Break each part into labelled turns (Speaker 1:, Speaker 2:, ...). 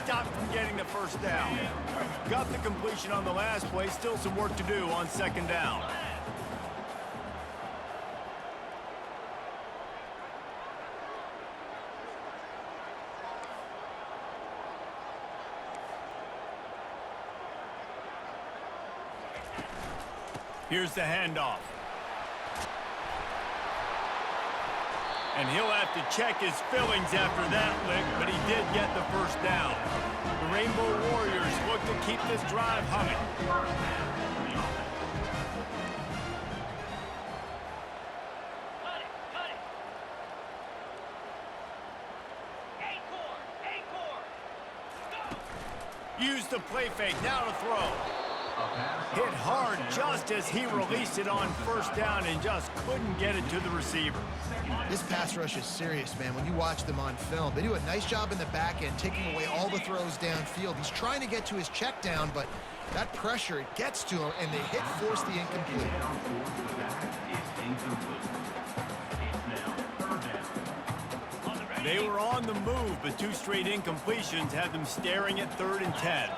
Speaker 1: stopped from getting the first down. Got the completion on the last play, still some work to do on second down. Here's the handoff. And he'll have to check his fillings after that lick, but he did get the first down. The Rainbow Warriors look to keep this drive humming. Use the play fake, now to throw. Hit hard just as he released it on first down and just couldn't get it to the receiver.
Speaker 2: This pass rush is serious, man. When you watch them on film, they do a nice job in the back end, taking away all the throws downfield. He's trying to get to his check down, but that pressure, it gets to him, and the hit forced the incomplete.
Speaker 1: They were on the move, but two straight incompletions had them staring at 3rd and 10.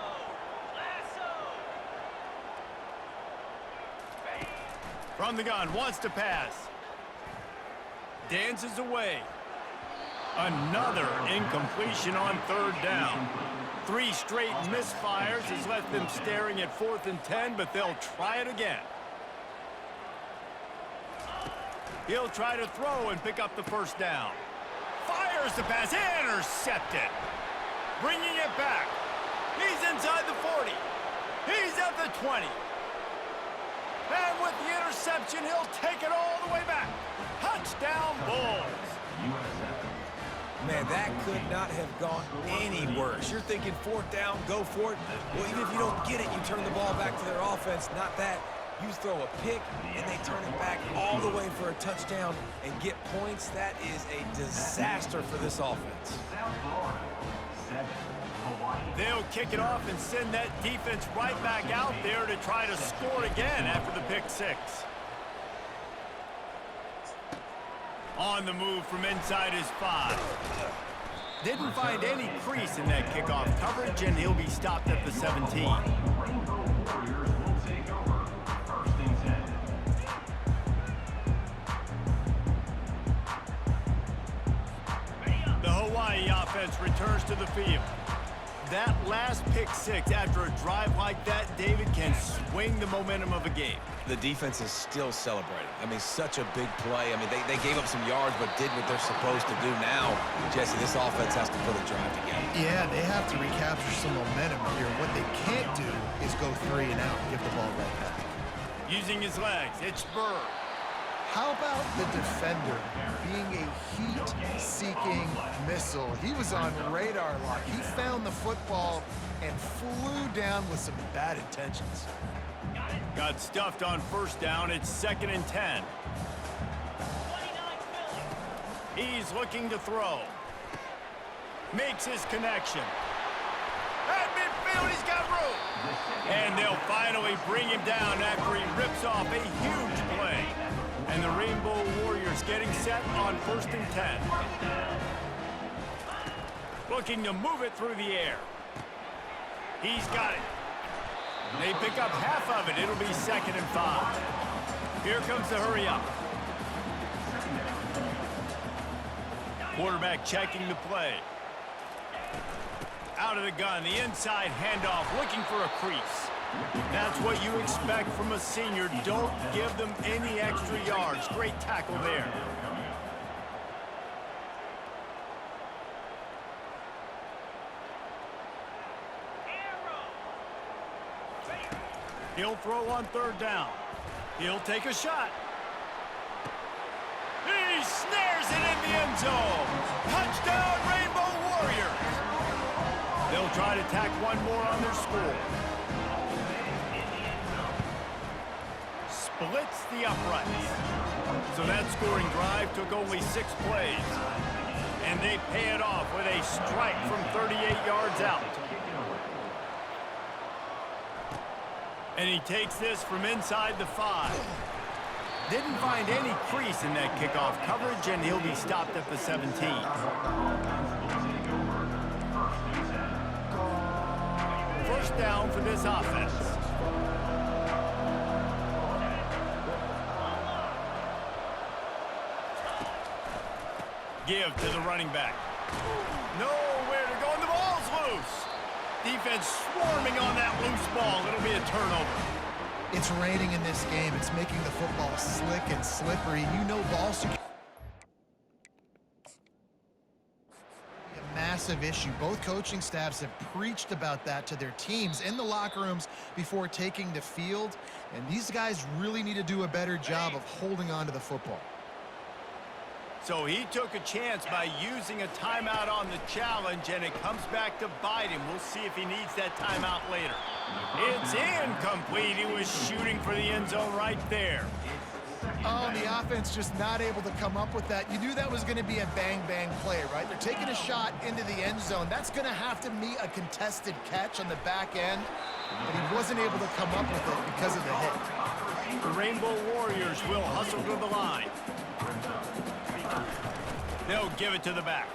Speaker 1: From the gun, wants to pass. Dances away. Another incompletion on 3rd down. 3 straight misfires has left them staring at 4th and 10, but they'll try it again. He'll try to throw and pick up the first down. Fires the pass, intercepted. Bringing it back. He's inside the 40. He's at the 20. And with the interception, he'll take it all the way back. Touchdown, Bulls.
Speaker 3: Man, that could not have gone any worse. You're thinking 4th down, go for it. Well, even if you don't get it, you turn the ball back to their offense. Not that. You throw a pick, and they turn it back all the way for a touchdown and get points. That is a disaster for this offense.
Speaker 1: They'll kick it off and send that defense right back out there to try to score again after the pick 6. On the move from inside his 5. Didn't find any crease in that kickoff coverage, and he'll be stopped at the 17. The Hawaii offense returns to the field. That last pick 6 after a drive like that, David, can swing the momentum of a game.
Speaker 3: The defense is still celebrating. I mean, such a big play. I mean, they gave up some yards but did what they're supposed to do. Now, Jesse, this offense has to put a drive together.
Speaker 2: Yeah, they have to recapture some momentum here. What they can't do is go 3 and out and give the ball right back.
Speaker 1: Using his legs, it's Burr.
Speaker 2: How about the defender being a heat-seeking missile? He was on radar lock. He found the football and flew down with some bad intentions.
Speaker 1: Got stuffed on first down. It's 2nd and 10. He's looking to throw. Makes his connection. At midfield, he's got room. And they'll finally bring him down after he rips off a huge play. And the Rainbow Warriors getting set on 1st and 10. Looking to move it through the air. He's got it. They pick up half of it. It'll be 2nd and 5. Here comes the hurry up. Quarterback checking the play. Out of the gun, the inside handoff, looking for a crease. That's what you expect from a senior. Don't give them any extra yards. Great tackle there. He'll throw on 3rd down. He'll take a shot. He snares it in the end zone. Touchdown, Rainbow Warriors. They'll try to tack one more on their score. Splits the uprights. So that scoring drive took only 6 plays. And they pay it off with a strike from 38 yards out. And he takes this from inside the 5. Didn't find any crease in that kickoff coverage, and he'll be stopped at the 17. first down for this offense. Give to the running back. Nowhere to go, and the ball's loose. Defense swarming on that loose ball. It'll be a turnover.
Speaker 2: It's raining in this game. It's making the football slick and slippery. You know ball security. A massive issue. Both coaching staffs have preached about that to their teams in the locker rooms before taking the field. And these guys really need to do a better job of holding on to the football.
Speaker 1: So he took a chance by using a timeout on the challenge, and it comes back to bite him. We'll see if he needs that timeout later. It's incomplete. He was shooting for the end zone right there.
Speaker 2: Oh, the offense just not able to come up with that. You knew that was going to be a bang-bang play, right? They're taking a shot into the end zone. That's going to have to meet a contested catch on the back end, but he wasn't able to come up with it because of the hit.
Speaker 1: The Rainbow Warriors will hustle to the line. They'll give it to the back.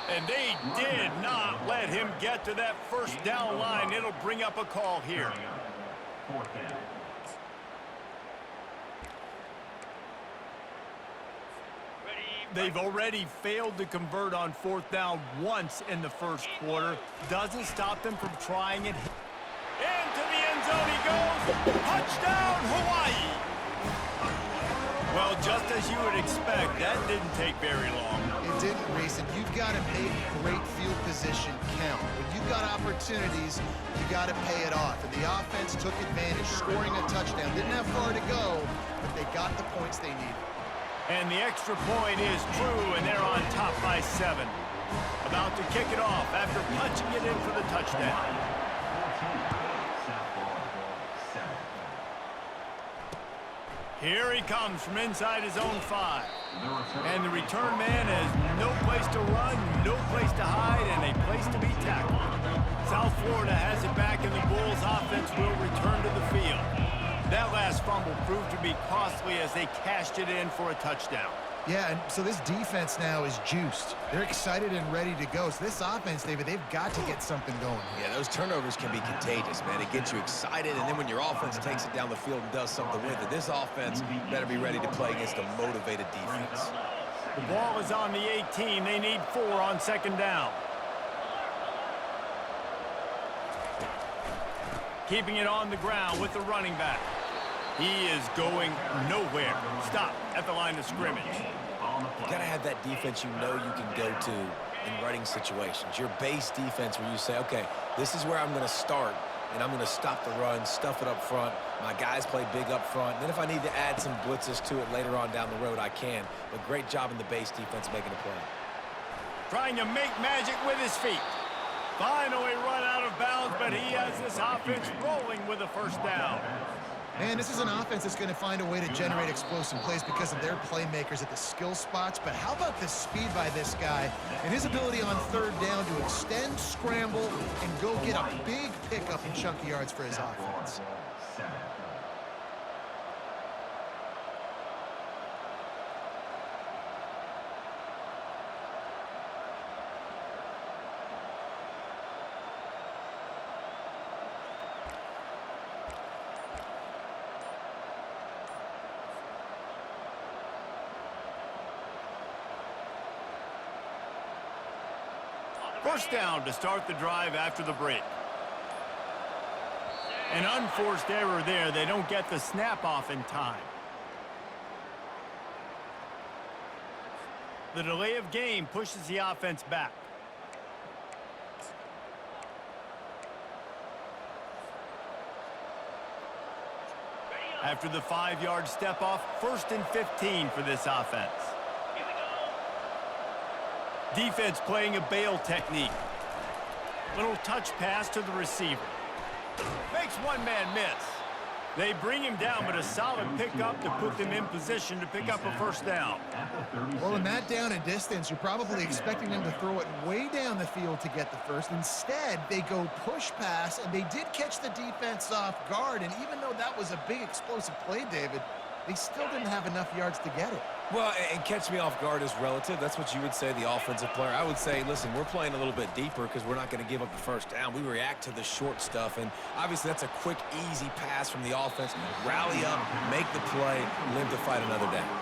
Speaker 1: And they did not let him get to that first down line. It'll bring up a call here. They've already failed to convert on fourth down once in the first quarter. Doesn't stop them from trying it. Into the end zone he goes. Touchdown, Hawaii. Well, just as you would expect, that didn't take very long.
Speaker 2: It didn't, Reese, and you've got to make great field position count. When you've got opportunities, you got to pay it off. And the offense took advantage, scoring a touchdown. Didn't have far to go, but they got the points they needed.
Speaker 1: And the extra point is true, and they're on top by 7. About to kick it off after punching it in for the touchdown. Here he comes from inside his own 5. And the return man has no place to run, no place to hide, and a place to be tackled. South Florida has it back, and the Bulls offense will return to the field. That last fumble proved to be costly as they cashed it in for a touchdown.
Speaker 2: Yeah, and so this defense now is juiced. They're excited and ready to go. So this offense, David, they've got to get something going.
Speaker 3: Yeah, those turnovers can be contagious, man. It gets you excited, and then when your offense takes it down the field and does something with it, this offense better be ready to play against a motivated defense.
Speaker 1: The ball is on the 18. They need 4 on second down. Keeping it on the ground with the running back. He is going nowhere. Stop at the line of scrimmage.
Speaker 3: You got to have that defense you know you can go to in running situations. Your base defense where you say, okay, this is where I'm going to start, and I'm going to stop the run, stuff it up front. My guys play big up front. And then if I need to add some blitzes to it later on down the road, I can. But great job in the base defense making a play.
Speaker 1: Trying to make magic with his feet. Finally run out of bounds, but he has this offense rolling with a first down.
Speaker 2: Man, this is an offense that's going to find a way to generate explosive plays because of their playmakers at the skill spots. But how about the speed by this guy and his ability on third down to extend, scramble, and go get a big pickup in chunky yards for his offense?
Speaker 1: First down to start the drive after the break. An unforced error there. They don't get the snap off in time. The delay of game pushes the offense back. After the 5-yard step off, 1st and 15 for this offense. Defense playing a bail technique. Little touch pass to the receiver. Makes one man miss. They bring him down, but a solid pickup to put them in position to pick up a first down.
Speaker 2: Well, in that down and distance, you're probably expecting them to throw it way down the field to get the first. Instead, they go push pass, and they did catch the defense off guard. And even though that was a big explosive play, David, they still didn't have enough yards to get it.
Speaker 3: Well, and catch me off guard is relative. That's what you would say, the offensive player. I would say, listen, we're playing a little bit deeper because we're not going to give up the first down. We react to the short stuff, and obviously that's a quick, easy pass from the offense. Rally up, make the play, live to fight another down.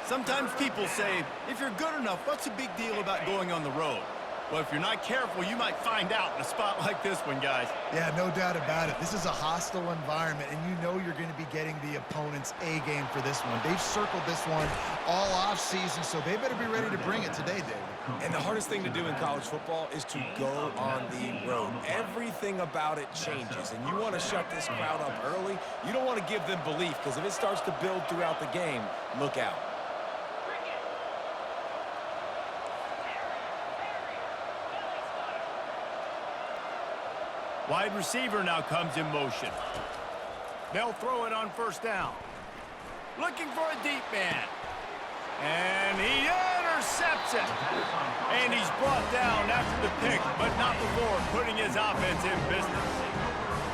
Speaker 1: Sometimes people say, if you're good enough, what's the big deal about going on the road? Well, if you're not careful, you might find out in a spot like this one, guys.
Speaker 2: Yeah, no doubt about it. This is a hostile environment, and you know you're going to be getting the opponent's A game for this one. They've circled this one all off season, so they better be ready to bring it today, David.
Speaker 3: And the hardest thing to do in college football is to go on the road. Everything about it changes, and you want to shut this crowd up early. You don't want to give them belief, because if it starts to build throughout the game, look out.
Speaker 1: Wide receiver now comes in motion. They'll throw it on first down. Looking for a deep man. And he intercepts it. And he's brought down after the pick, but not before putting his offense in business.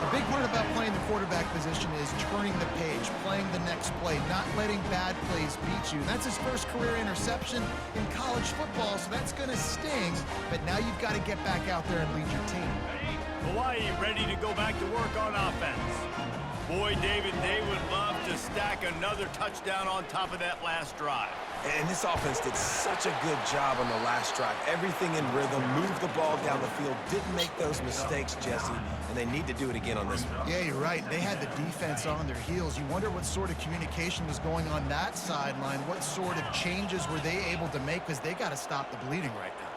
Speaker 2: A big part about playing the quarterback position is turning the page, playing the next play, not letting bad plays beat you. And that's his first career interception in college football, so that's going to sting. But now you've got to get back out there and lead your team.
Speaker 1: Hawaii ready to go back to work on offense. Boy, David, they would love to stack another touchdown on top of that last drive.
Speaker 3: And this offense did such a good job on the last drive. Everything in rhythm, moved the ball down the field, didn't make those mistakes, Jesse, and they need to do it again on this one.
Speaker 2: Yeah, you're right. They had the defense on their heels. You wonder what sort of communication was going on that sideline. What sort of changes were they able to make, because they got to stop the bleeding right now.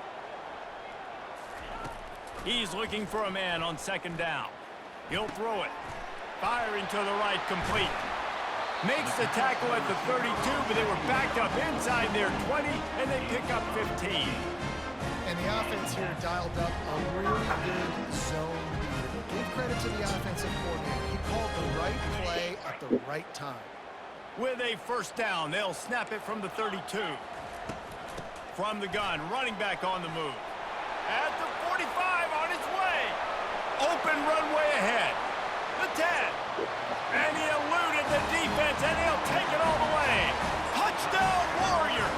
Speaker 1: He's looking for a man on second down. He'll throw it. Firing to the right, complete. Makes the tackle at the 32, but they were backed up inside their 20, and they pick up 15.
Speaker 2: And the offense here dialed up a really good zone read. Give credit to the offensive coordinator. He called the right play at the right time.
Speaker 1: With a first down, they'll snap it from the 32. From the gun, running back on the move. At the 45, on his way. Open runway ahead. The 10. And he eluded the defense, and he'll take it all the way. Touchdown, Warriors!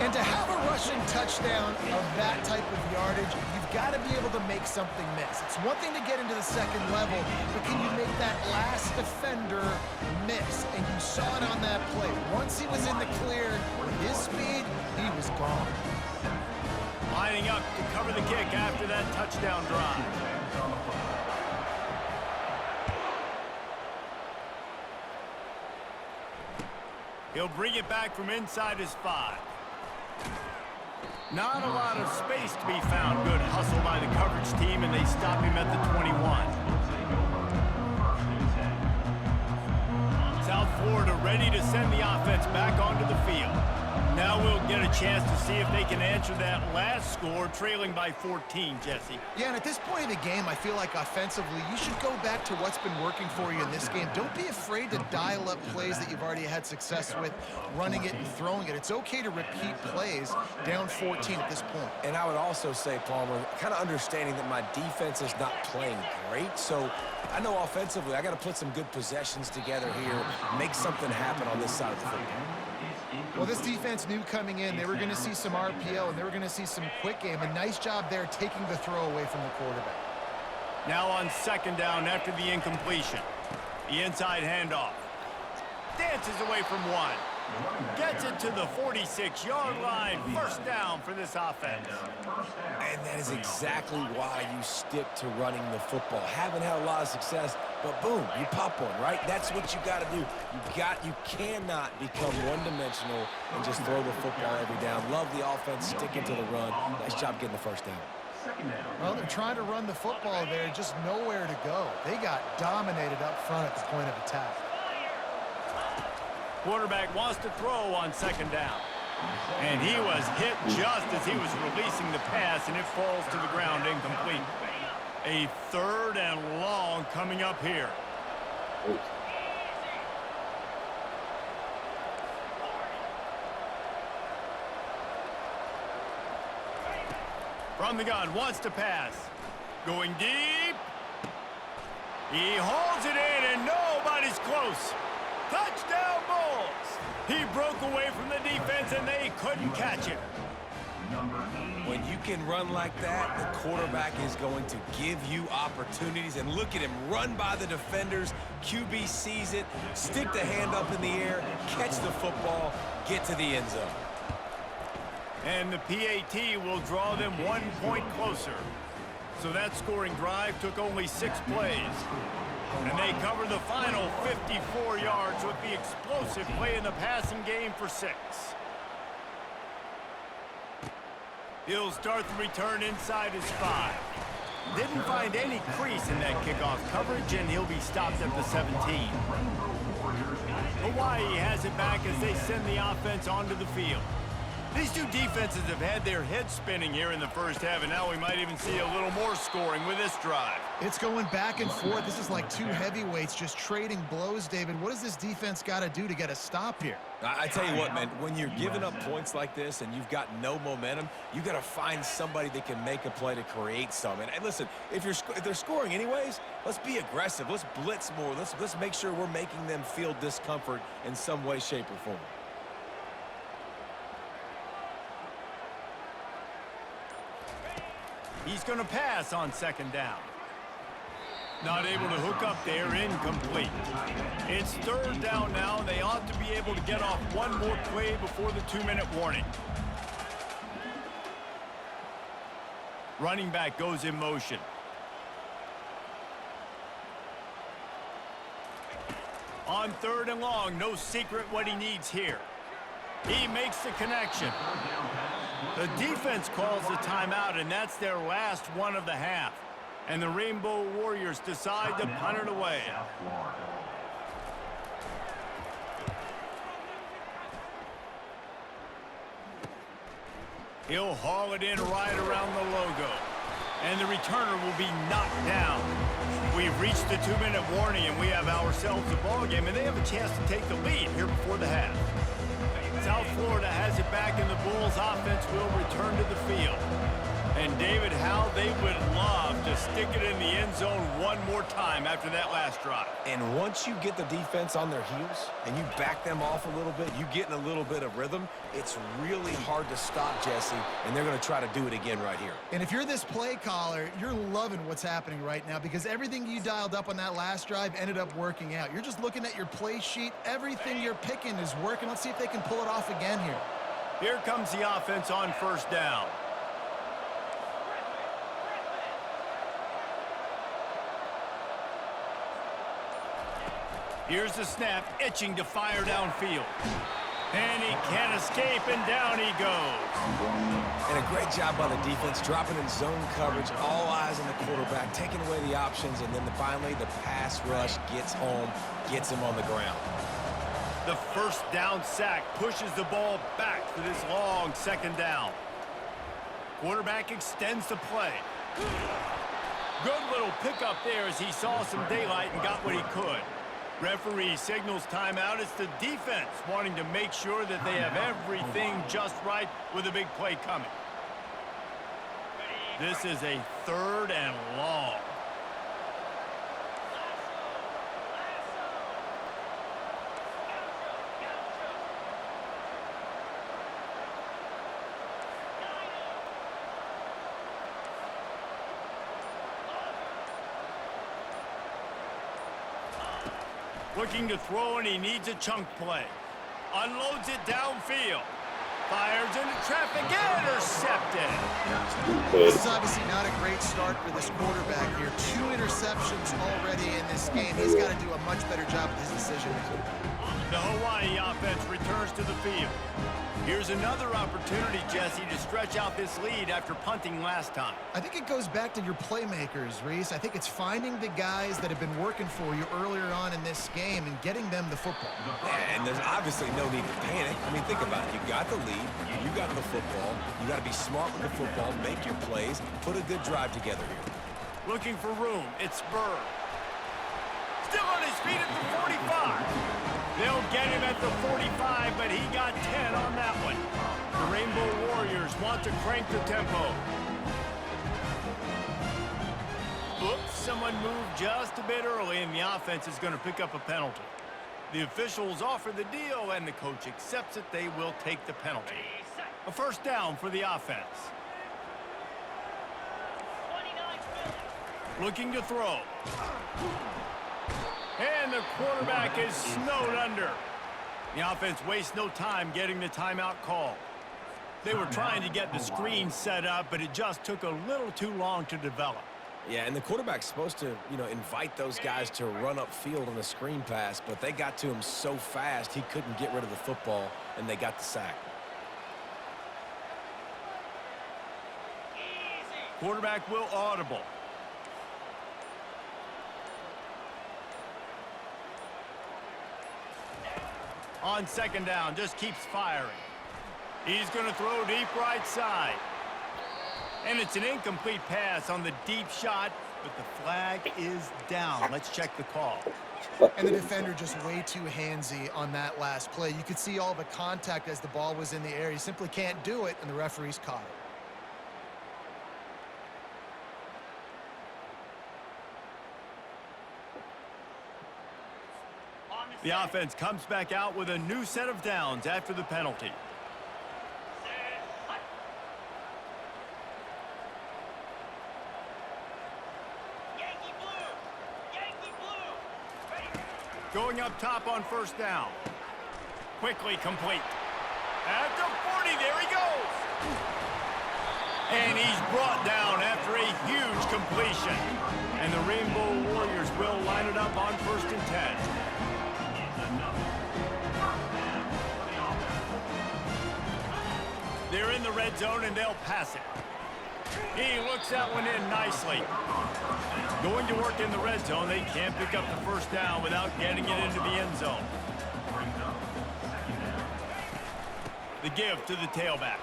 Speaker 2: And to have a rushing touchdown of that type of yardage, you've got to be able to make something miss. It's one thing to get into the second level, but can you make that last defender miss? And you saw it on that play. Once he was in the clear, with his speed, he was gone.
Speaker 1: Lining up to cover the kick after that touchdown drive. He'll bring it back from inside his 5. Not a lot of space to be found. Good hustle by the coverage team, and they stop him at the 21. South Florida ready to send the offense back onto the field. Now we'll get a chance to see if they can answer that last score, trailing by 14, Jesse.
Speaker 2: Yeah, and at this point in the game, I feel like offensively, you should go back to what's been working for you in this game. Don't be afraid to dial up plays that you've already had success with, running it and throwing it. It's okay to repeat plays down 14 at this point.
Speaker 3: And I would also say, Palmer, kind of understanding that my defense is not playing great, so I know offensively I got to put some good possessions together here, make something happen on this side of the football.
Speaker 2: Well, this defense knew coming in they were going to see some RPO and they were going to see some quick game. A nice job there taking the throw away from the quarterback.
Speaker 1: Now on second down after the incompletion. The inside handoff. Dances away from one. Gets it to the 46-yard line. First down for this offense.
Speaker 3: And that is exactly why you stick to running the football. Haven't had a lot of success, but boom, you pop one, right? That's what you got to do. You cannot become one-dimensional and just throw the football every down. Love the offense, sticking to the run. Nice job getting the first down.
Speaker 2: Well, they're trying to run the football there, just nowhere to go. They got dominated up front at the point of attack.
Speaker 1: Quarterback wants to throw on second down. And he was hit just as he was releasing the pass, and it falls to the ground incomplete. A third and long coming up here. From the gun, wants to pass. Going deep. He holds it in, and nobody's close. Touchdown, Bulls! He broke away from the defense, and they couldn't catch him.
Speaker 3: When you can run like that, the quarterback is going to give you opportunities. And look at him run by the defenders. QB sees it, stick the hand up in the air, catch the football, get to the end zone.
Speaker 1: And the PAT will draw them 1 point closer. So that scoring drive took only 6 plays. And they cover the final 54 yards with the explosive play in the passing game for 6. He'll start the return inside his 5. Didn't find any crease in that kickoff coverage, and he'll be stopped at the 17. Hawaii has it back as they send the offense onto the field. These two defenses have had their heads spinning here in the first half, and now we might even see a little more scoring with this drive.
Speaker 2: It's going back and forth. This is like two heavyweights just trading blows, David. What does this defense got to do to get a stop here?
Speaker 3: I tell you what, man, when you're giving up points like this and you've got no momentum, you got to find somebody that can make a play to create some. And listen, if they're scoring anyways, let's be aggressive. Let's blitz more. Let's make sure we're making them feel discomfort in some way, shape, or form.
Speaker 1: He's going to pass on 2nd down. Not able to hook up there, incomplete. It's 3rd down now. They ought to be able to get off one more play before the 2-minute warning. Running back goes in motion. On 3rd and long, no secret what he needs here. He makes the connection. The defense calls the timeout, and that's their last one of the half. And the Rainbow Warriors decide to punt it away. He'll haul it in right around the logo. And the returner will be knocked down. We've reached the 2-minute warning, and we have ourselves a ball game, and they have a chance to take the lead here before the half. South Florida has it back, and the Bulls offense will return to the field. And David, how they would love to stick it in the end zone one more time after that last drive.
Speaker 3: And once you get the defense on their heels and you back them off a little bit, you get in a little bit of rhythm, it's really hard to stop, Jesse, and they're going to try to do it again right here.
Speaker 2: And if you're this play caller, you're loving what's happening right now because everything you dialed up on that last drive ended up working out. You're just looking at your play sheet. Everything you're picking is working. Let's see if they can pull it off again here.
Speaker 1: Here comes the offense on 1st down. Here's the snap, itching to fire downfield. And he can't escape, and down he goes.
Speaker 3: And a great job by the defense, dropping in zone coverage, all eyes on the quarterback, taking away the options, and then finally the pass rush gets home, gets him on the ground.
Speaker 1: The 1st down sack pushes the ball back for this long 2nd down. Quarterback extends the play. Good little pickup there as he saw some daylight and got what he could. Referee signals timeout. It's the defense wanting to make sure that they have everything just right with a big play coming. This is a 3rd and long. Looking to throw, and he needs a chunk play. Unloads it downfield. Fires into traffic, intercepted.
Speaker 2: This is obviously not a great start for this quarterback here. 2 interceptions already in this game. He's got to do a much better job with his decision making.
Speaker 1: The Hawaii offense returns to the field. Here's another opportunity, Jesse, to stretch out this lead after punting last time.
Speaker 2: I think it goes back to your playmakers, Reese. I think it's finding the guys that have been working for you earlier on in this game and getting them the football.
Speaker 3: Yeah, and there's obviously no need to panic. I mean, think about it. You got the lead. You got the football. You got to be smart with the football, make your plays, put a good drive together here.
Speaker 1: Looking for room. It's Spur. Still on his feet at the 45. They'll get him at the 45, but he got 10 on that one. The Rainbow Warriors want to crank the tempo. Oops, someone moved just a bit early, and the offense is going to pick up a penalty. The officials offer the deal, and the coach accepts it. They will take the penalty. A first down for the offense. Looking to throw. And the quarterback is snowed under. The offense wastes no time getting the timeout call. They were trying to get the screen set up, but it just took a little too long to develop.
Speaker 3: Yeah, and the quarterback's supposed to, invite those guys to run upfield on a screen pass, but they got to him so fast he couldn't get rid of the football, and they got the sack.
Speaker 1: Quarterback will audible. On second down, just keeps firing. He's going to throw deep right side. And it's an incomplete pass on the deep shot, but the flag is down. Let's check the call.
Speaker 2: And the defender just way too handsy on that last play. You could see all the contact as the ball was in the air. He simply can't do it, and the referee's caught it.
Speaker 1: The offense comes back out with a new set of downs after the penalty. Going up top on first down. Quickly complete. At the 40, there he goes. And he's brought down after a huge completion. And the Rainbow Warriors will line it up on 1st and 10. They're in the red zone, and they'll pass it. He looks that one in nicely. Going to work in the red zone. They can't pick up the first down without getting it into the end zone. The give to the tailback.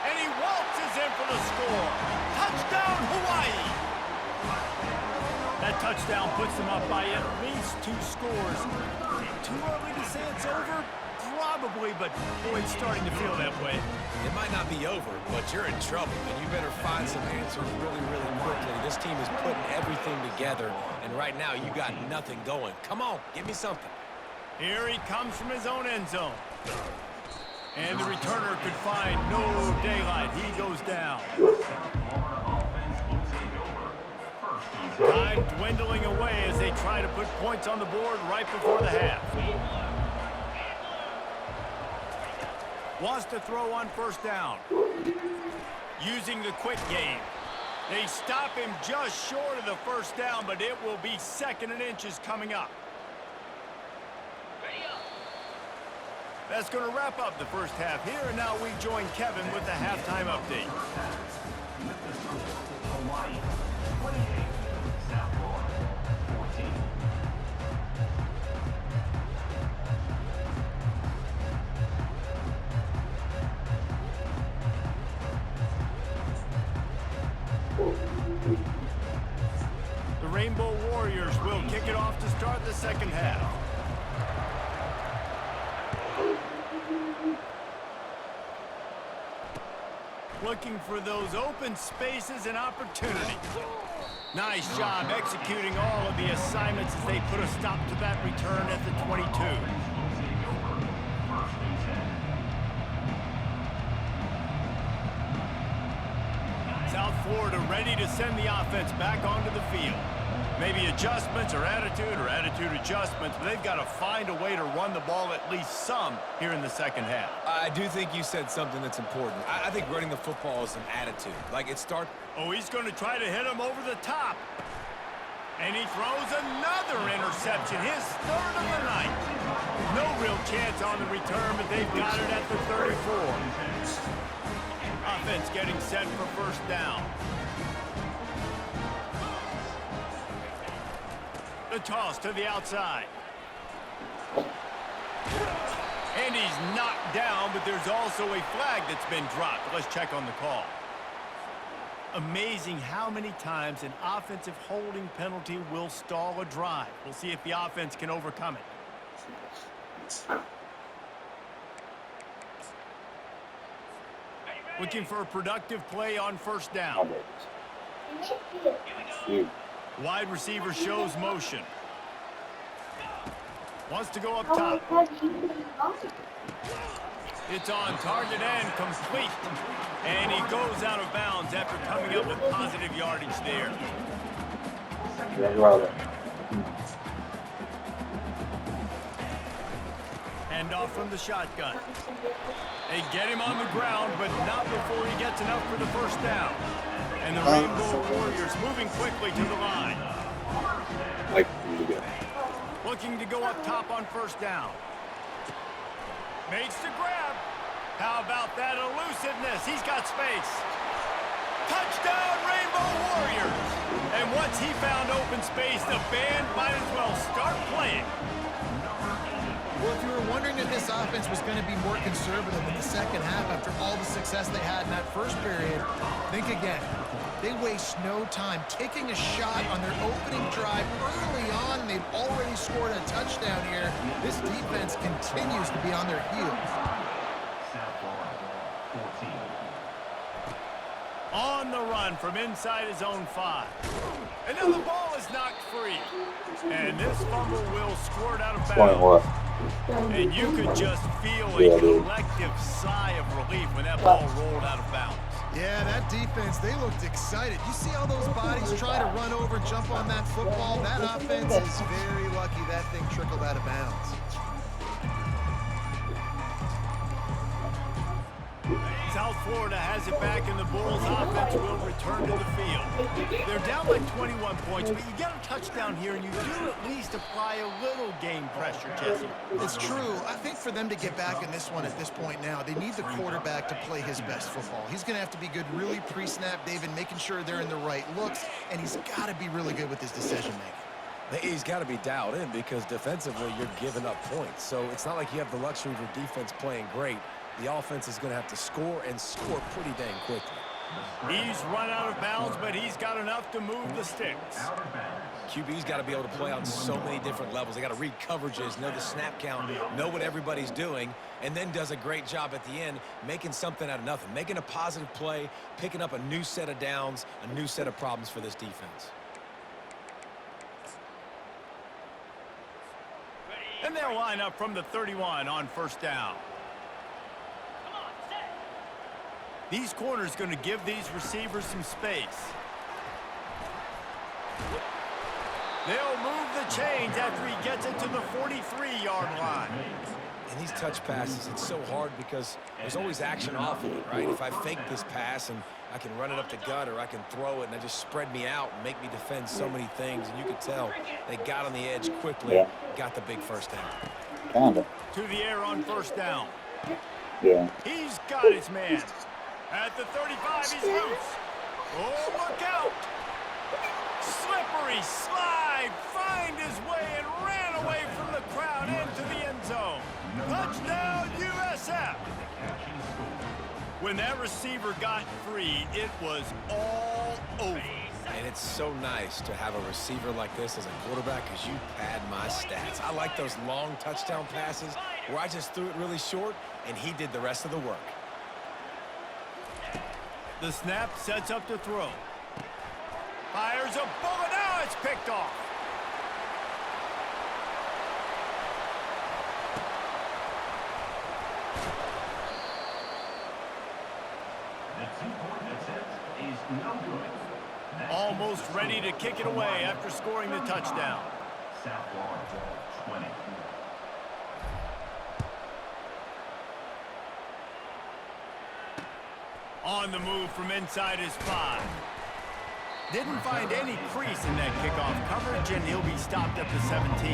Speaker 1: And he waltzes in for the score. Touchdown, Hawaii! That touchdown puts them up by at least 2 scores. Too early to say it's over? Probably, but boy, it's starting to feel that way.
Speaker 3: It might not be over, but you're in trouble, and you better find some answers really, really quickly. This team is putting everything together, and right now you got nothing going. Come on, give me something.
Speaker 1: Here he comes from his own end zone. And the returner could find no daylight. He goes down. Time dwindling away as they try to put points on the board right before the half. Wants to throw on first down. Using the quick game. They stop him just short of the first down, but it will be 2nd and inches coming up. That's going to wrap up the first half here, and now we join Kevin with the halftime update. The Rainbow Warriors will kick it off to start the second half. Looking for those open spaces and opportunity. Nice job executing all of the assignments as they put a stop to that return at the 22. South Florida ready to send the offense back onto the field. Maybe adjustments or attitude adjustments, but they've got to find a way to run the ball at least some here in the second half.
Speaker 3: I do think you said something that's important. I think running the football is an attitude. Like it starts.
Speaker 1: Oh, he's going to try to hit him over the top. And he throws another interception, his 3rd of the night. No real chance on the return, but they've got it at the 34. Offense getting set for first down. The toss to the outside. And he's knocked down, but there's also a flag that's been dropped. Let's check on the call. Amazing how many times an offensive holding penalty will stall a drive. We'll see if the offense can overcome it. Looking for a productive play on first down. Wide receiver shows motion. Wants to go up top. It's on target and complete. And he goes out of bounds after coming up with positive yardage there. Hand off from the shotgun. They get him on the ground, but not before he gets enough for the first down. And the Rainbow Warriors moving quickly to the line. Looking to go up top on first down. Makes the grab. How about that elusiveness? He's got space. Touchdown, Rainbow Warriors. And once he found open space, the band might as well start playing.
Speaker 2: Well, if you were wondering if this offense was going to be more conservative in the second half after all the success they had in that first period, think again. They waste no time taking a shot on their opening drive early on, and they've already scored a touchdown here. This defense continues to be on their heels.
Speaker 1: On the run from inside his own 5. And now the ball is knocked free. And this fumble will squirt out of bounds. And you could just feel a collective sigh of relief when that ball rolled out of bounds.
Speaker 2: Yeah, that defense, they looked excited. You see all those bodies try to run over and jump on that football? That offense is very lucky that thing trickled out of bounds.
Speaker 1: South Florida has it back, and the Bulls offense will return to the field. They're down by 21 points, but you get a touchdown here, and you do at least apply a little game pressure, Jesse.
Speaker 2: It's true. I think for them to get back in this one at this point now, they need the quarterback to play his best football. He's going to have to be good really pre-snap, David, making sure they're in the right looks, and he's got to be really good with his decision-making.
Speaker 3: He's got to be dialed in because defensively you're giving up points. So it's not like you have the luxury of your defense playing great. The offense is going to have to score and score pretty dang quickly.
Speaker 1: He's run out of bounds, but he's got enough to move the sticks.
Speaker 3: QB's got to be able to play on so many different levels. They got to read coverages, know the snap count, know what everybody's doing, and then does a great job at the end making something out of nothing, making a positive play, picking up a new set of downs, a new set of problems for this defense.
Speaker 1: And they'll line up from the 31 on first down. These corners going to give these receivers some space. They'll move the chains after he gets it to the 43-yard line.
Speaker 3: And these touch passes, it's so hard because there's always action off of it, right? If I fake this pass and I can run it up the gut or I can throw it and they just spread me out and make me defend so many things. And you could tell they got on the edge quickly, got the big first down.
Speaker 4: Kinda.
Speaker 1: To the air on first down.
Speaker 4: Yeah.
Speaker 1: He's got his man. At the 35, he's loose. Oh, look out. Slippery slide, find his way and ran away from the crowd into the end zone. Touchdown, USF. When that receiver got free, it was all over.
Speaker 3: And it's so nice to have a receiver like this as a quarterback because you pad my stats. I like those long touchdown passes where I just threw it really short and he did the rest of the work.
Speaker 1: The snap sets up to throw. Fires a bullet. Now it's picked off. Almost ready to kick it away after scoring the touchdown.
Speaker 5: South Florida, 20.
Speaker 1: On the move from inside his 5. Didn't find any crease in that kickoff coverage, and he'll be stopped at the 17.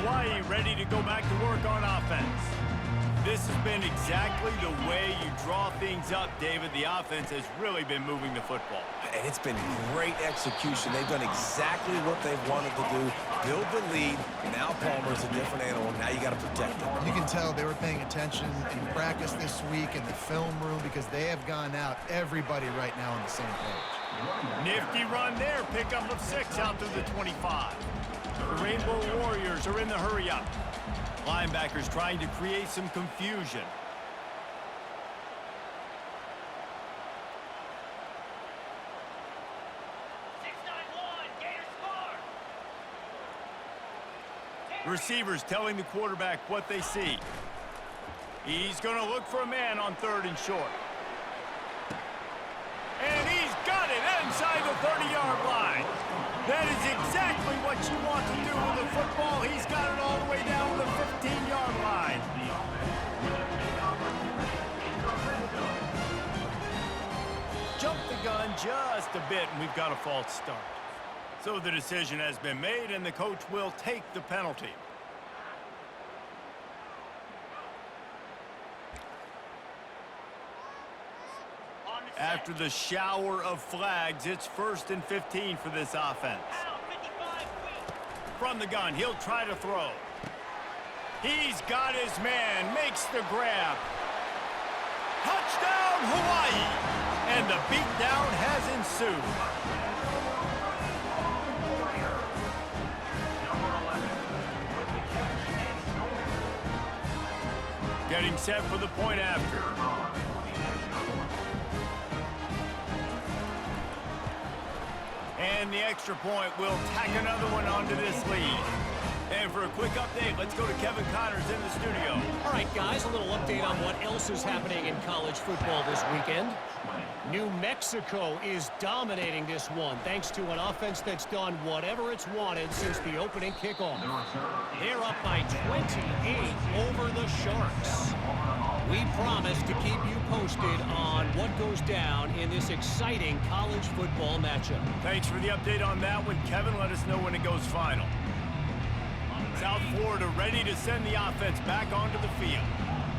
Speaker 1: Hawaii ready to go back to work on offense. This has been exactly the way you draw things up, David. The offense has really been moving the football.
Speaker 3: And it's been great execution. They've done exactly what they've wanted to do. Build the lead. Now Palmer's a different animal. Now you got to protect him.
Speaker 2: You can tell they were paying attention in practice this week in the film room because they have gone out, everybody right now on the same page.
Speaker 1: Nifty run there. Pickup of 6 out to the 25. The Rainbow Warriors are in the hurry-up. Linebackers trying to create some confusion. Receivers telling the quarterback what they see. He's going to look for a man on 3rd and short. And he's got it inside the 30-yard line. That is exactly what you want to do with the football. He's got it all the way down to the 15-yard line. Jump the gun just a bit, and we've got a false start. So the decision has been made, and the coach will take the penalty. After the shower of flags, it's 1st and 15 for this offense. From the gun, he'll try to throw. He's got his man, makes the grab. Touchdown, Hawaii! And the beatdown has ensued. Getting set for the point after. And the extra point will tack another one onto this lead. And for a quick update, let's go to Kevin Connors in the studio.
Speaker 6: All right, guys, a little update on what else is happening in college football this weekend. New Mexico is dominating this one, thanks to an offense that's done whatever it's wanted since the opening kickoff. They're up by 28 over the Sharks. We promise to keep you posted on what goes down in this exciting college football matchup.
Speaker 1: Thanks for the update on that one, Kevin. Let us know when it goes final. South Florida ready to send the offense back onto the field.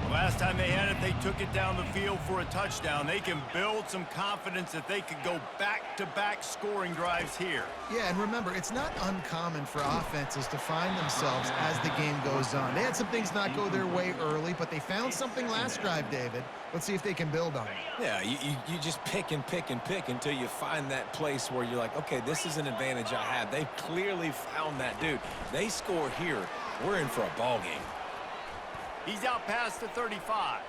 Speaker 1: The last time they had it, they took it down the field for a touchdown. They can build some confidence that they could go back-to-back scoring drives here.
Speaker 2: Yeah, and remember, it's not uncommon for offenses to find themselves as the game goes on. They had some things not go their way early, but they found something last drive, David. Let's see if they can build on it.
Speaker 3: Yeah, you just pick and pick and pick until you find that place where you're like, okay, this is an advantage I have. They've clearly found that, dude. They score here, we're in for a ball game.
Speaker 1: He's out past the 35.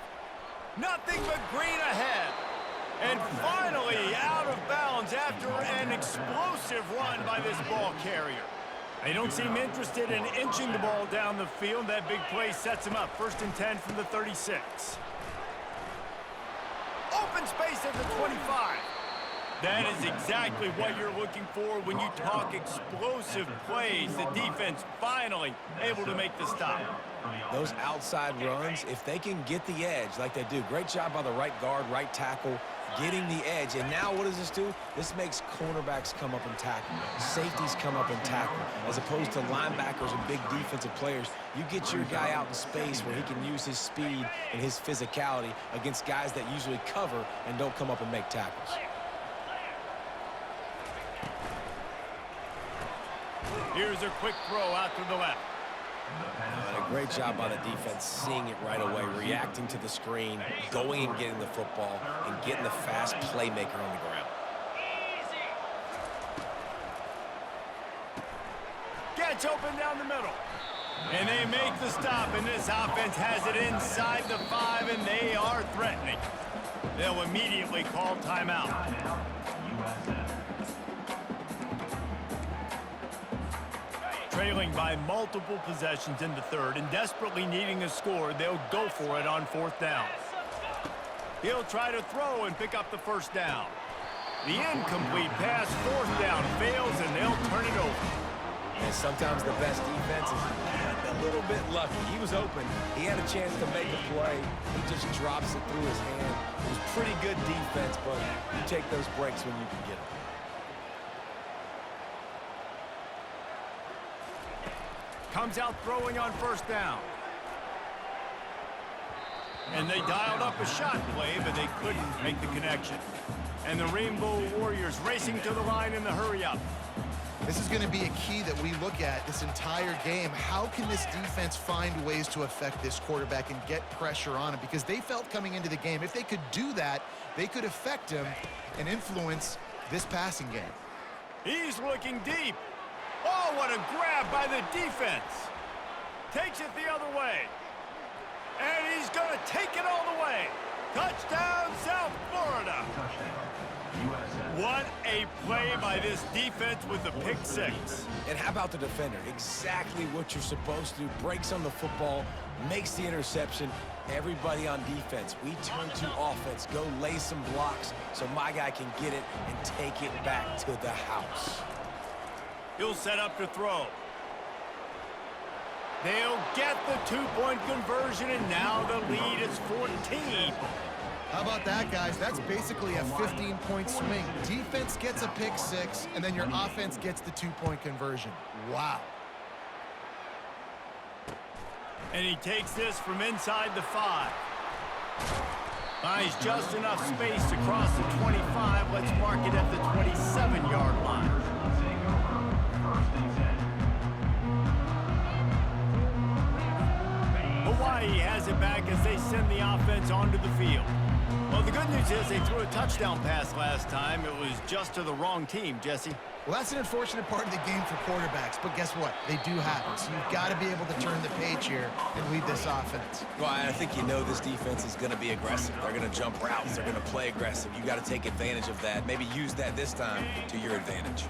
Speaker 1: Nothing but green ahead. And finally out of bounds after an explosive run by this ball carrier. They don't seem interested in inching the ball down the field. That big play sets him up. 1st and 10 from the 36. Open space at the 25. That is exactly what you're looking for when you talk explosive plays. The defense finally able to make the stop.
Speaker 3: Those outside runs, if they can get the edge like they do, great job by the right guard, right tackle, getting the edge. And now what does this do? This makes cornerbacks come up and tackle. Safeties come up and tackle. As opposed to linebackers and big defensive players, you get your guy out in space where he can use his speed and his physicality against guys that usually cover and don't come up and make tackles.
Speaker 1: Here's a quick throw out to the left.
Speaker 3: A great job by the defense, seeing it right away, reacting to the screen, going and getting the football, and getting the fast playmaker on the ground.
Speaker 1: Gets open down the middle. And they make the stop, and this offense has it inside the 5, and they are threatening. They'll immediately call timeout. Trailing by multiple possessions in the 3rd and desperately needing a score, they'll go for it on 4th down. He'll try to throw and pick up the 1st down. The incomplete pass, 4th down, fails, and they'll turn it over.
Speaker 3: And sometimes the best defense is a little bit lucky. He was open. He had a chance to make a play. He just drops it through his hand. It was pretty good defense, but you take those breaks when you can get them.
Speaker 1: Comes out throwing on 1st down. And they dialed up a shot play, but they couldn't make the connection. And the Rainbow Warriors racing to the line in the hurry-up.
Speaker 2: This is going to be a key that we look at this entire game. How can this defense find ways to affect this quarterback and get pressure on him? Because they felt coming into the game, if they could do that, they could affect him and influence this passing game.
Speaker 1: He's looking deep. Oh, what a grab by the defense. Takes it the other way. And he's going to take it all the way. Touchdown, South Florida. What a play by this defense with the pick six.
Speaker 3: And how about the defender? Exactly what you're supposed to do. Breaks on the football, makes the interception. Everybody on defense, we turn to offense. Go lay some blocks so my guy can get it and take it back to the house.
Speaker 1: He'll set up to throw. They'll get the two-point conversion, and now the lead is 14.
Speaker 2: How about that, guys? That's basically a 15-point swing. Defense gets a pick six, and then your offense gets the two-point conversion. Wow.
Speaker 1: And he takes this from inside the 5. Finds just enough space to cross the 25. Let's mark it at the 27-yard line. Hawaii has it back as they send the offense onto the field. Well, the good news is they threw a touchdown pass last time. It was just to the wrong team, Jesse.
Speaker 2: Well, that's an unfortunate part of the game for quarterbacks, but guess what? They do happen, so you've got to be able to turn the page here and lead this offense.
Speaker 3: Well, I think you know this defense is going to be aggressive. They're going to jump routes. They're going to play aggressive. You got to take advantage of that. Maybe use that this time to your advantage.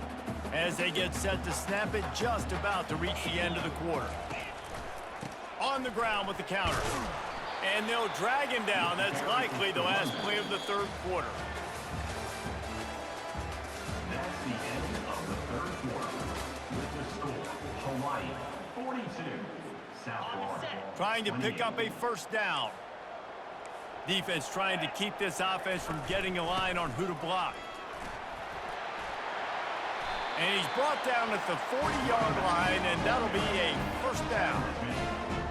Speaker 1: As they get set to snap it, just about to reach the end of the quarter. On the ground with the counter. And they'll drag him down. That's likely the last play of the third quarter.
Speaker 5: That's the end of the third quarter. With the score, Hawaii 42, South Florida.
Speaker 1: Trying to pick up a first down. Defense trying to keep this offense from getting a line on who to block. And he's brought down at the 40-yard line, and that'll be a first down.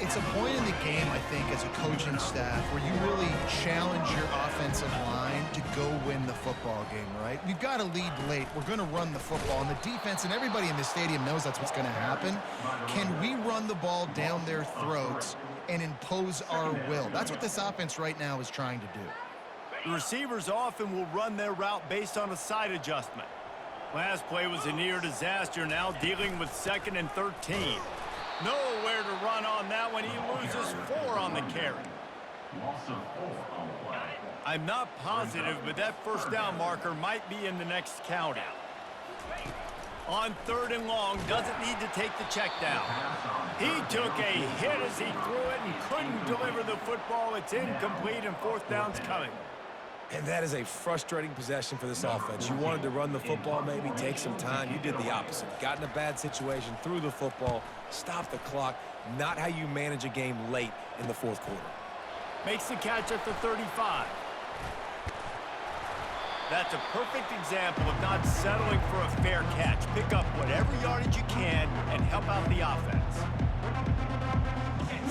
Speaker 2: It's a point in the game, I think, as a coaching staff where you really challenge your offensive line to go win the football game, right? We've got to lead late. We're going to run the football. And the defense and everybody in the stadium knows that's what's going to happen. Can we run the ball down their throats and impose our will? That's what this offense right now is trying to do.
Speaker 1: The receivers often will run their route based on a side adjustment. Last play was a near disaster, now dealing with 2nd and 13. Nowhere to run on that one. He loses 4 on the carry.
Speaker 5: Loss of 4 on the play.
Speaker 1: I'm not positive, but that first down marker might be in the next county. On 3rd and long, doesn't need to take the check down. He took a hit as he threw it and couldn't deliver the football. It's incomplete, and 4th down's coming.
Speaker 3: And that is a frustrating possession for this offense. You wanted to run the football, maybe take some time. You did the opposite. Got in a bad situation, threw the football, stopped the clock. Not how you manage a game late in the 4th quarter.
Speaker 1: Makes the catch at the 35. That's a perfect example of not settling for a fair catch. Pick up whatever yardage you can and help out the offense.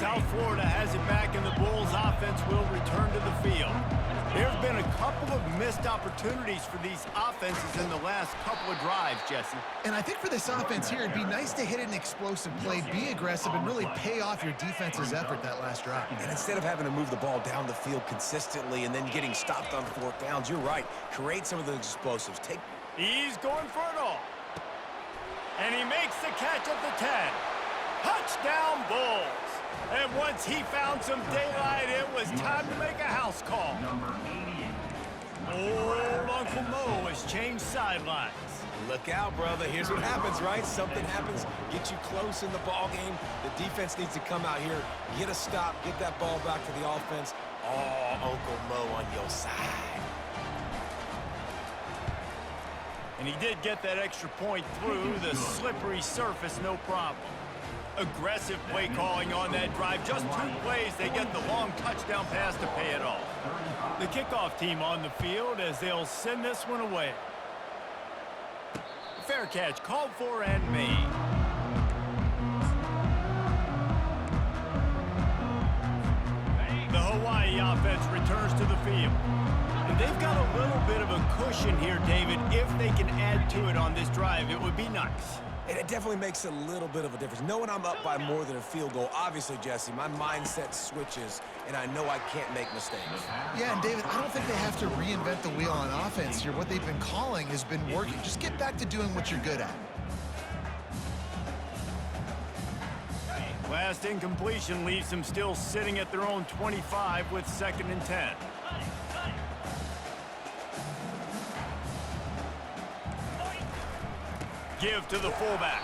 Speaker 1: South Florida has it back, and the Bulls offense will return to the field. There have been a couple of missed opportunities for these offenses in the last couple of drives, Jesse.
Speaker 2: And I think for this offense here, it'd be nice to hit an explosive play, be aggressive, and really pay off your defense's effort that last drive.
Speaker 3: And instead of having to move the ball down the field consistently and then getting stopped on 4th downs, you're right. Create some of those explosives.
Speaker 1: He's going for it all. And he makes the catch at the 10. Touchdown, Bulls. And once he found some daylight, it was time to make a house call.
Speaker 5: Number 88.
Speaker 1: Old Uncle Mo has changed sidelines.
Speaker 3: Look out, brother. Here's what happens, right? Something happens, get you close in the ball game. The defense needs to come out here, get a stop, get that ball back to the offense. Oh, Uncle Mo on your side.
Speaker 1: And he did get that extra point through the slippery surface, no problem. Aggressive play calling on that drive. Just 2 plays, they get the long touchdown pass to pay it off. The kickoff team on the field as they'll send this one away. Fair catch called for and made. The Hawaii offense returns to the field. And they've got a little bit of a cushion here, David. If they can add to it on this drive, it would be nice.
Speaker 3: And it definitely makes a little bit of a difference. Knowing I'm up by more than a field goal, obviously, Jesse, my mindset switches, and I know I can't make mistakes.
Speaker 2: Yeah, and David, I don't think they have to reinvent the wheel on offense here. What they've been calling has been working. Just get back to doing what you're good at.
Speaker 1: Last incompletion leaves them still sitting at their own 25 with 2nd and 10. Give to the fullback.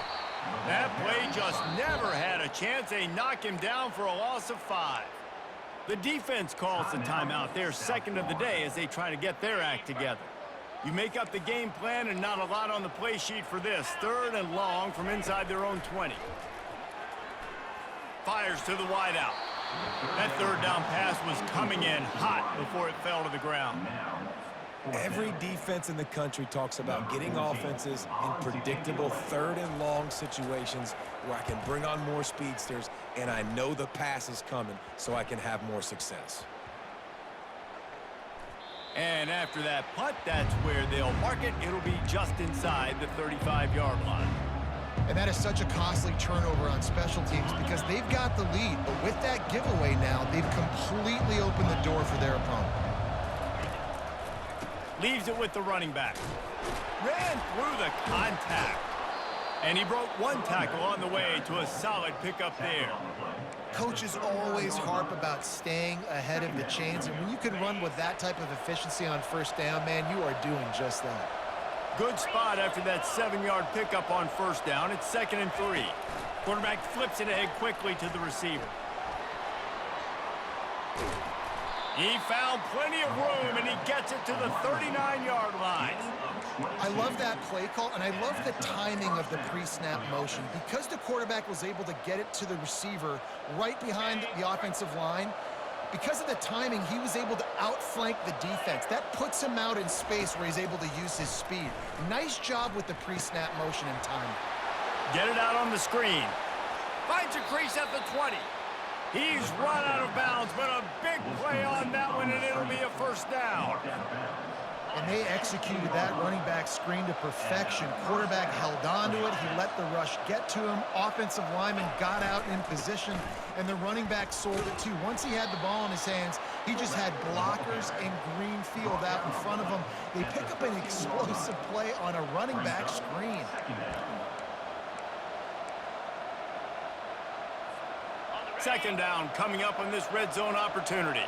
Speaker 1: That play just never had a chance. They knock him down for a loss of 5. The defense calls the timeout, their second of the day, as they try to get their act together. You make up the game plan and not a lot on the play sheet for this. 3rd and long from inside their own 20. Fires to the wideout. That 3rd down pass was coming in hot before it fell to the ground.
Speaker 3: Every defense in the country talks about getting offenses in predictable 3rd and long situations where I can bring on more speedsters and I know the pass is coming so I can have more success.
Speaker 1: And after that punt, that's where they'll mark it. It'll be just inside the 35-yard line.
Speaker 2: And that is such a costly turnover on special teams because they've got the lead. But with that giveaway now, they've completely opened the door for their opponent.
Speaker 1: Leaves it with the running back. Ran through the contact. And he broke 1 tackle on the way to a solid pickup there.
Speaker 2: Coaches always harp about staying ahead of the chains, and when you can run with that type of efficiency on 1st down, man, you are doing just that.
Speaker 1: Good spot after that 7-yard pickup on 1st down. It's 2nd and 3. Quarterback flips it ahead quickly to the receiver. He found plenty of room, and he gets it to the 39-yard line.
Speaker 2: I love that play call, and I love the timing of the pre-snap motion. Because the quarterback was able to get it to the receiver right behind the offensive line, because of the timing, he was able to outflank the defense. That puts him out in space where he's able to use his speed. Nice job with the pre-snap motion and timing.
Speaker 1: Get it out on the screen. Finds a crease at the 20. He's run out of bounds, but a big play on that one, and it'll be a 1st down.
Speaker 2: And they executed that running back screen to perfection. Quarterback held on to it. He let the rush get to him. Offensive lineman got out in position, and the running back sold it too. Once he had the ball in his hands, he just had blockers and green field out in front of him. They pick up an explosive play on a running back screen.
Speaker 1: Second down coming up on this red zone opportunity.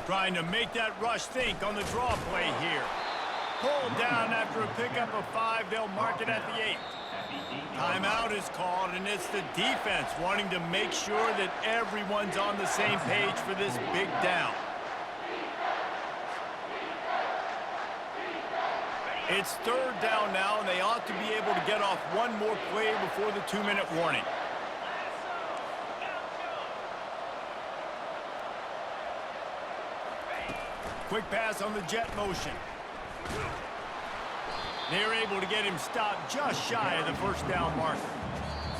Speaker 1: Trying to make that rush think on the draw play here. Pulled down after a pickup of 5. They'll mark it at the 8. Timeout is called, and it's the defense wanting to make sure that everyone's on the same page for this big down. It's 3rd down now, and they ought to be able to get off one more play before the 2-minute warning. Quick pass on the jet motion. They're able to get him stopped just shy of the 1st down marker.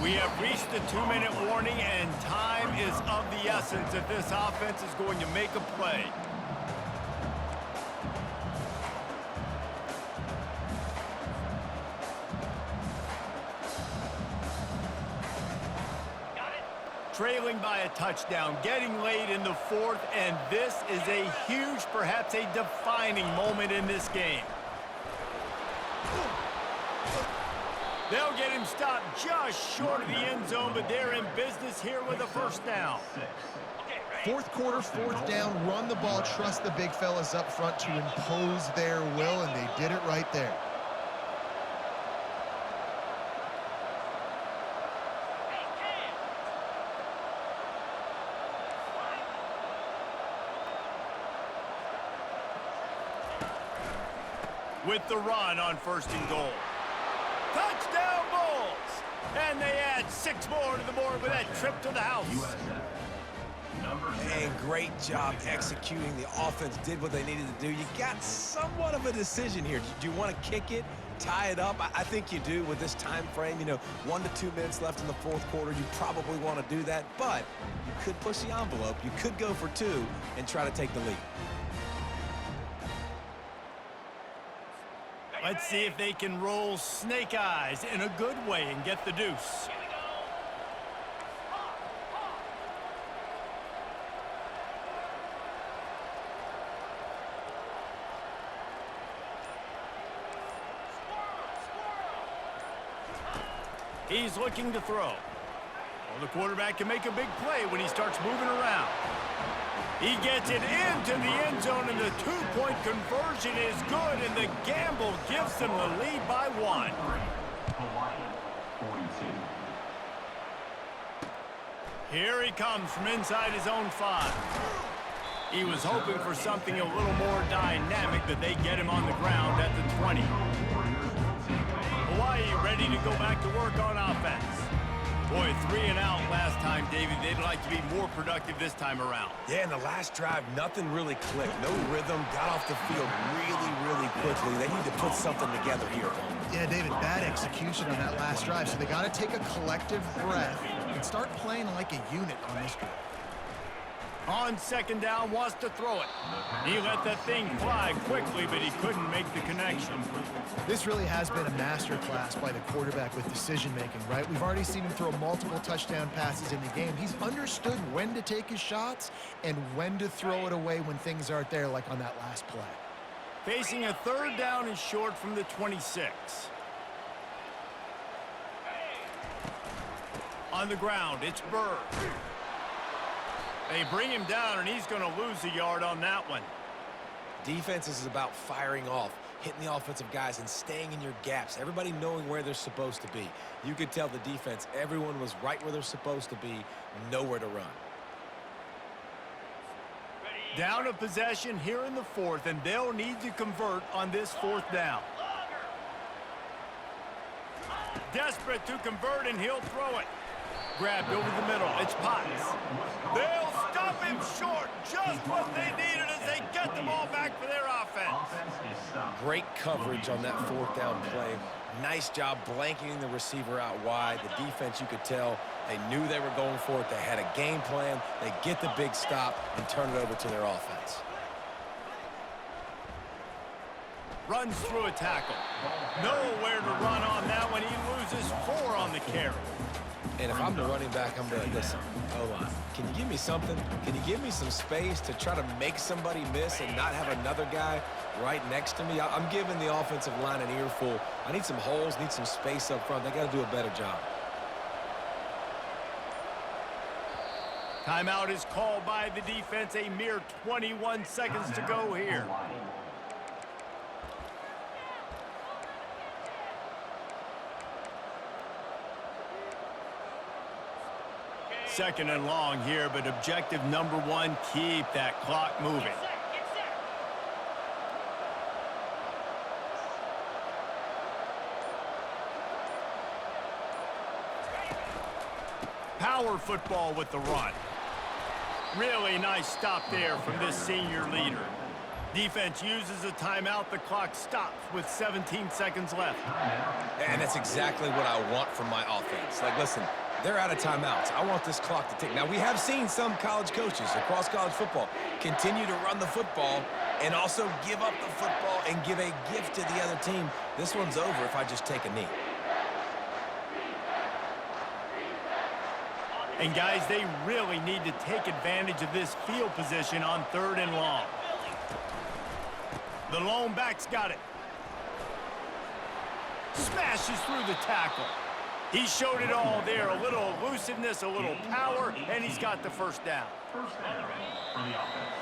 Speaker 1: We have reached the 2-minute warning, and time is of the essence if this offense is going to make a play. Trailing by a touchdown, getting late in the 4th, and this is a huge, perhaps a defining moment in this game. They'll get him stopped just short of the end zone, but they're in business here with a 1st down.
Speaker 2: 4th quarter, 4th down, run the ball, trust the big fellas up front to impose their will, and they did it right there.
Speaker 1: With the run on 1st and goal. Touchdown Bulls! And they add 6 more to the board with that trip to the house.
Speaker 3: And great job executing. The offense did what they needed to do. You got somewhat of a decision here. Do you want to kick it, tie it up? I think you do with this time frame. You know, 1 to 2 minutes left in the 4th quarter. You probably want to do that, but you could push the envelope. You could go for 2 and try to take the lead.
Speaker 1: Let's see if they can roll snake eyes in a good way and get the deuce. He's looking to throw. Well, the quarterback can make a big play when he starts moving around. He gets it into the end zone, and the two-point conversion is good, and the gamble gives them the lead by 1.
Speaker 5: Hawaii, 42.
Speaker 1: Here he comes from inside his own 5. He was hoping for something a little more dynamic, but they get him on the ground at the 20. Hawaii ready to go back to work on offense. Boy, 3 and out last time, David. They'd like to be more productive this time around.
Speaker 3: Yeah, in the last drive, nothing really clicked. No rhythm, got off the field really quickly. They need to put something together here.
Speaker 2: Yeah, David, bad execution on that last drive, so they got to take a collective breath and start playing like a unit on this drive.
Speaker 1: On second down, wants to throw it. He let that thing fly quickly, but he couldn't make the connection.
Speaker 2: This really has been a masterclass by the quarterback with decision-making, right? We've already seen him throw multiple touchdown passes in the game. He's understood when to take his shots and when to throw it away when things aren't there, like on that last play.
Speaker 1: Facing a third down and short from the 26. On the ground, it's Bird. They bring him down, and he's going to lose a yard on that one.
Speaker 3: Defense is about firing off, hitting the offensive guys, and staying in your gaps. Everybody knowing where they're supposed to be. You could tell the defense, everyone was right where they're supposed to be, nowhere to run.
Speaker 1: Down a possession here in the 4th, and they'll need to convert on this 4th down. Desperate to convert, and he'll throw it. Grabbed over the middle. It's Potts. They'll stop him short. Just what they needed as they get the ball back for their offense.
Speaker 3: Great coverage on that 4th down play. Nice job blanketing the receiver out wide. The defense, you could tell, they knew they were going for it. They had a game plan. They get the big stop and turn it over to their offense.
Speaker 1: Runs through a tackle. Nowhere to run on that one. He loses 4 on the carry.
Speaker 3: And if I'm the running back, I'm going to listen. O-line, can you give me something? Can you give me some space to try to make somebody miss and not have another guy right next to me? I'm giving the offensive line an earful. I need some holes, need some space up front. They got to do a better job.
Speaker 1: Timeout is called by the defense. A mere 21 seconds to go here. Second and long here, but objective number 1, keep that clock moving. Power football with the run. Really nice stop there from this senior leader. Defense uses a timeout. The clock stops with 17 seconds left.
Speaker 3: And that's exactly what I want from my offense. Like, listen, they're out of timeouts. I want this clock to tick. Now, we have seen some college coaches across college football continue to run the football and also give up the football and give a gift to the other team. This one's over if I just take a knee.
Speaker 1: And, guys, they really need to take advantage of this field position on 3rd and long. The lone back's got it. Smashes through the tackle. He showed it all there. A little elusiveness, a little power, and he's got the first down.
Speaker 5: First down for the offense.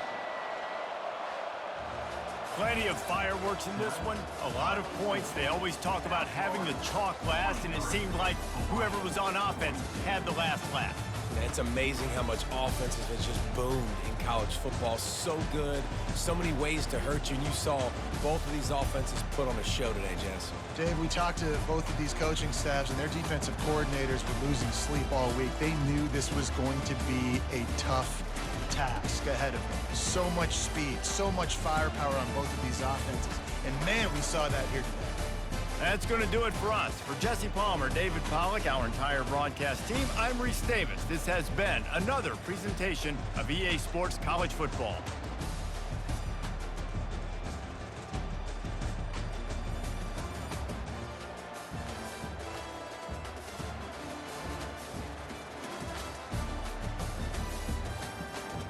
Speaker 1: Plenty of fireworks in this one. A lot of points. They always talk about having the chalk last, and it seemed like whoever was on offense had the last laugh.
Speaker 3: It's amazing how much offense has just boomed in college football. So good, so many ways to hurt you, and you saw both of these offenses put on a show today, Jess.
Speaker 2: Dave, we talked to both of these coaching staffs, and their defensive coordinators were losing sleep all week. They knew this was going to be a tough task ahead of them. So much speed, so much firepower on both of these offenses. And, man, we saw that here today.
Speaker 1: That's going to do it for us. For Jesse Palmer, David Pollack, our entire broadcast team, I'm Reese Davis. This has been another presentation of EA Sports College Football.